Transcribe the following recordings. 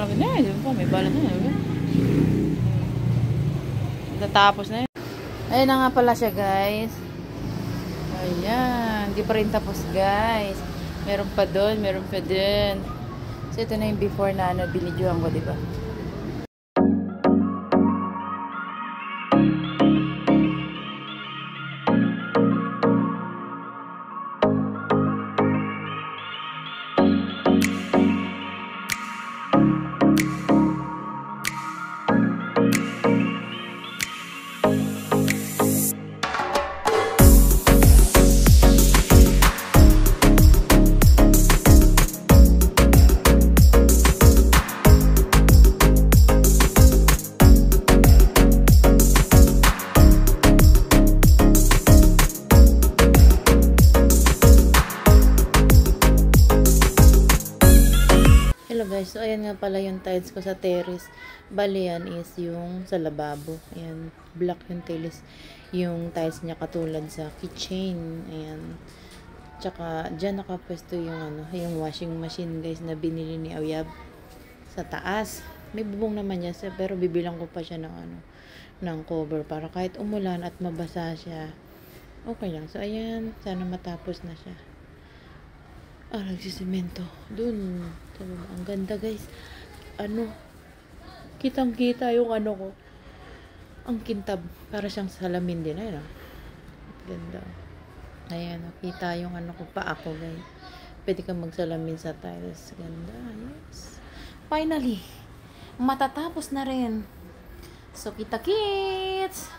Sabi na, yun po, may bala na yun. Natapos na yun. Ayun na nga pala siya, guys. Ayan. Hindi pa rin tapos, guys. Meron pa doon, meron pa din. So, ito na yung before na binidyohan ko, diba? Hello guys, so ayan nga pala yung tiles ko sa terrace. Bali yan is yung sa lababo. Ayan, black yung tiles. Yung tiles niya katulad sa kitchen. Ayan. Tsaka dyan nakapwesto yung yung washing machine guys na binili ni Awyab sa taas. May bubong naman niya pero bibilang ko pa siya ng ng cover para kahit umulan at mabasa siya. Okay lang. So ayan, sana matapos na siya. Nagsisimento. Dun. Ang ganda guys. Kitang-kita yung ko. Ang kintab. Para siyang salamin din. Ayun. Ganda. Ayan. Nakita yung ko pa ako guys. Pwede kang magsalamin sa tiles. Ganda. Yes. Finally. Matatapos na rin. So, kita-kits.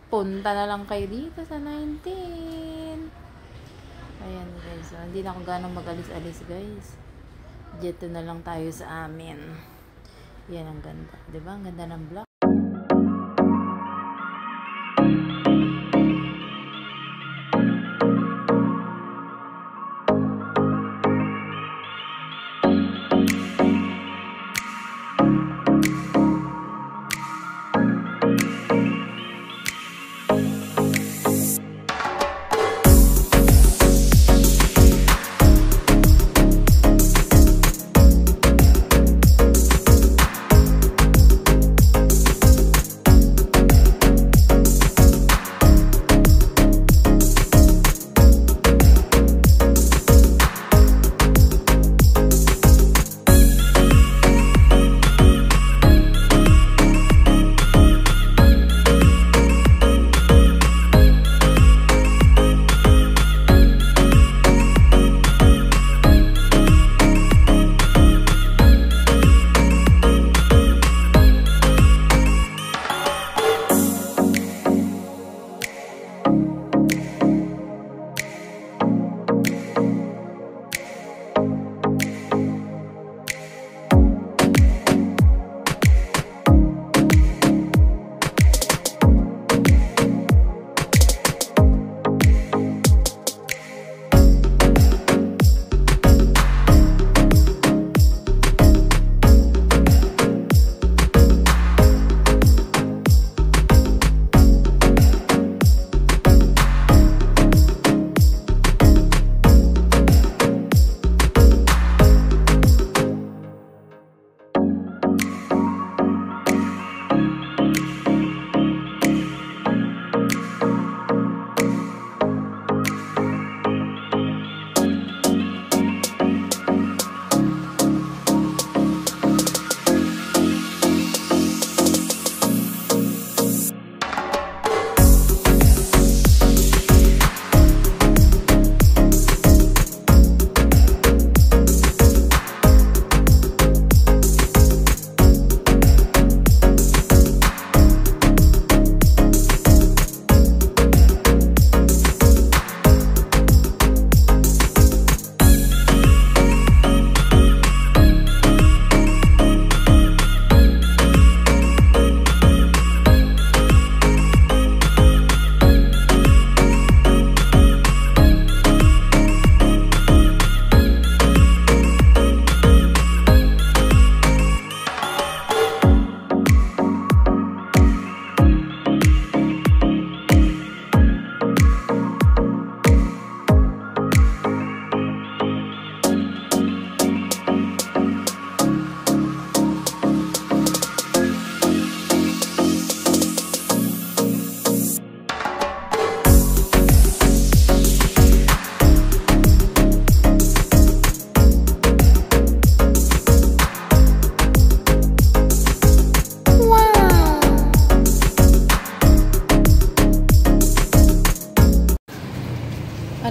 Punta na lang kayo dito sa 19. Ayan guys, so, hindi na ako ganong mag-alis-alis guys. Dito na lang tayo sa amin. Yan ang ganda. Diba? Ang ganda ng block.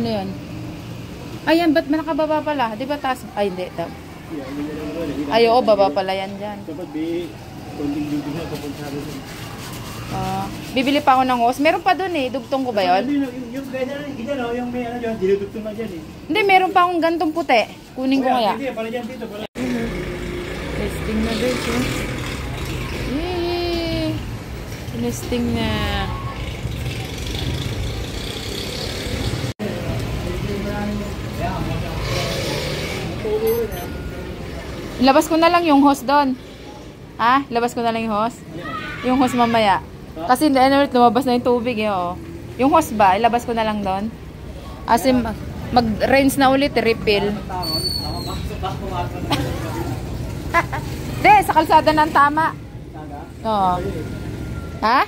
Ano yan? Ayan, ba't nakababa pala? Di ba taas? Ay, hindi. Ay, oo, baba pala yan dyan. Dapat konting dugtong na papunta rin. Bibili pa ako ng hose. Meron pa dun eh. Dugtong ko ba yun? Yung gano'n, yung may ano dyan, dinudugtong na dyan eh. Hindi, meron pa akong gantong puti. Kunin ko kaya. Hindi, para dyan dito. Testing na guys. Yay! Testing na. Labas ko na lang yung hose doon. Ha? Labas ko na lang yung hose? Yung hose mamaya. Kasi lumabas na yung tubig eh. Oh. Yung hose ba? Ilabas ko na lang doon. Kasi mag-rinse na ulit, refill. Hindi, sa kalsada ng tama. Oo. Ha?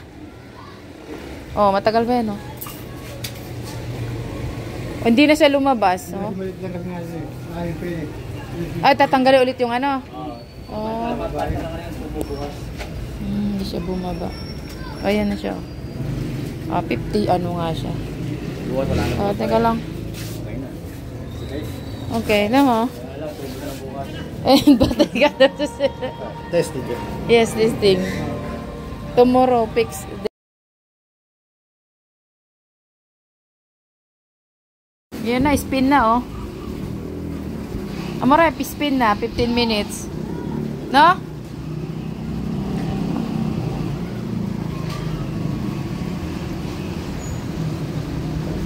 Oh, matagal ba yan, oh? Hindi na siya lumabas. Oh. Ay, tatanggalin ulit yung ano? Oh. Hindi siya bumaba. Ayan na siya. 50, ano nga siya. Teka lang. Okay, na mo. Batay ka na to sila. Testing. Yes, testing. Tomorrow, fix. Yan na, spin na, oh. Amore, spin na, 15 minutes. No?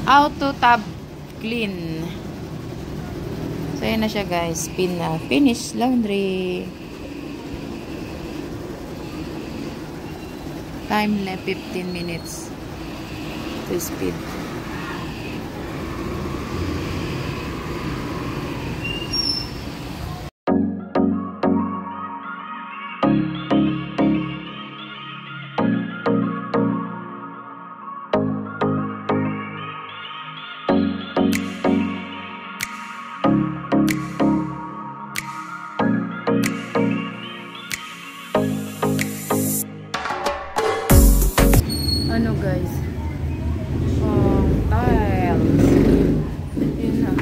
Auto tab clean. So, yan na siya guys. Spin na. Finish laundry. Time left 15 minutes to speed. Ano guys? Tiles. Yun na.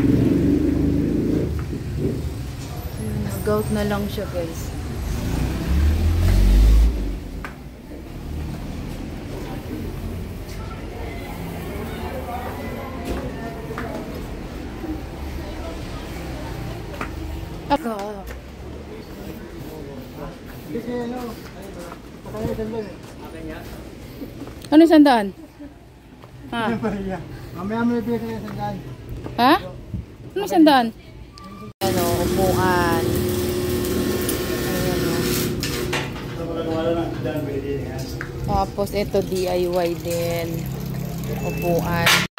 Nag-out na lang siya guys. Ako. Ano yung sandaan? Ha? Mamaya mo ibigay ka ng sandaan. Ha? Ano yung sandaan? Ano, upuan. Ayan o. Tapos ito DIY din. Upuan.